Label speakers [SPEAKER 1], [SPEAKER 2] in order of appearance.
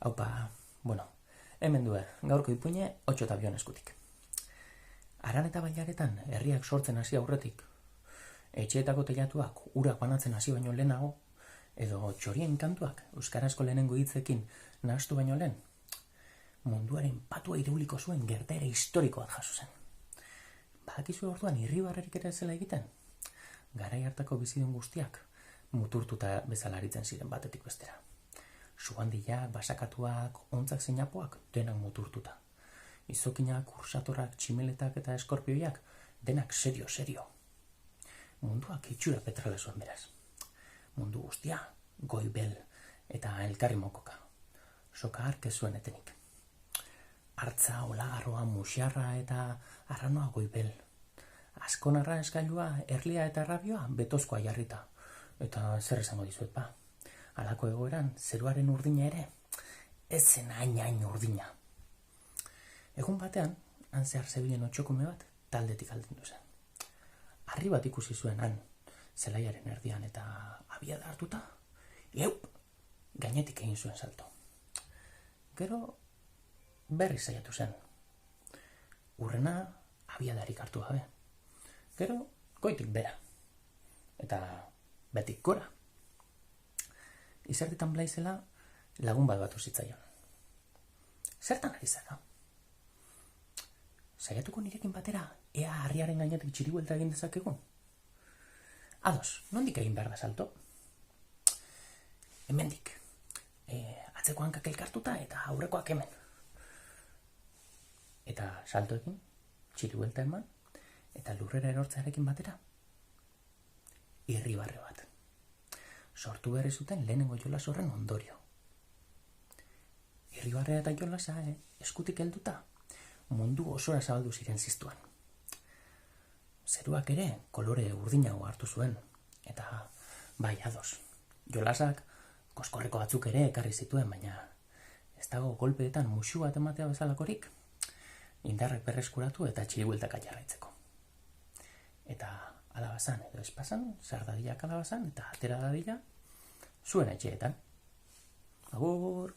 [SPEAKER 1] Haupa, hemen due, gaurko ipuine 8 eta bion eskutik. Aran eta bailaretan herriak sortzen hasi aurretik, etxeetako teilatuak urak banatzen hasi baino lehenago, edo txorien kantuak euskarazko lehenengo hitzekin nahastu baino lehen, munduaren patua irauliko zuen gertaera historiko bat jaso zen. Badakizu orduan irribarrerik ere zela egiten? Garai hartako bizidun guztiak muturtuta bezala aritzen ziren batetik bestera. Sugandiak, basakatuak, ontzak zeinapoak denak muturtuta. Izokinak, ursatorak, tximeletak eta eskorpioiak denak serio. Munduak itxura petrala zuen beraz. Mundu guztia, goibel eta elkarri mokoka. Soka hark ez zuen etenik. Artza, olagarroa, muxarra eta arranoa goibel. Askonarra eskailua, erlia eta errabioa betozkoa jarrita. Eta zer esango dizuet ba? Halako egoeran, zeruaren urdina ere, ez zen hain urdina. Egun batean, han zehar zebilen otxokume bat, taldetik aldendu zen. Harri bat ikusi zuen han, zelaiaren erdian eta abiada hartuta, gainetik egin zuen salto. Gero, berri saiatu zen. Urrena, abiadarik hartu gabe. Gero, goitik bera. Eta betik gora. Izerditan blaizela lagun bat batu zitzaion. Zertan ari zara? Saiatuko nirekin batera, ea harriaren gainetik txiribuelta egin dezakegun? Ados, nondik egin behar da salto? Hemendik. Atzeko hankak elkartuta eta aurrekoak hemen. Eta salto egin, txiribuelta eman, eta lurrera erortzearekin batera. Irribarre bat. Sortu berri zuten lehenengo jolas horren ondorio. Irribarrea eta jolasa, eskutik helduta, mundu osora zabaldu ziren ziztuan. Zeruak ere kolore urdinago hartu zuen, eta bai ados. Jolasak koskorreko batzuk ere ekarri zituen, baina ez dago golpeetan musu bat ematea bezalakorik, indarrek berreskuratu eta txiribueltaka jarraitzeko. Eta alabazan edo espazan, sardadilak alabazan eta atera dadila zuen etxeetan. Agur!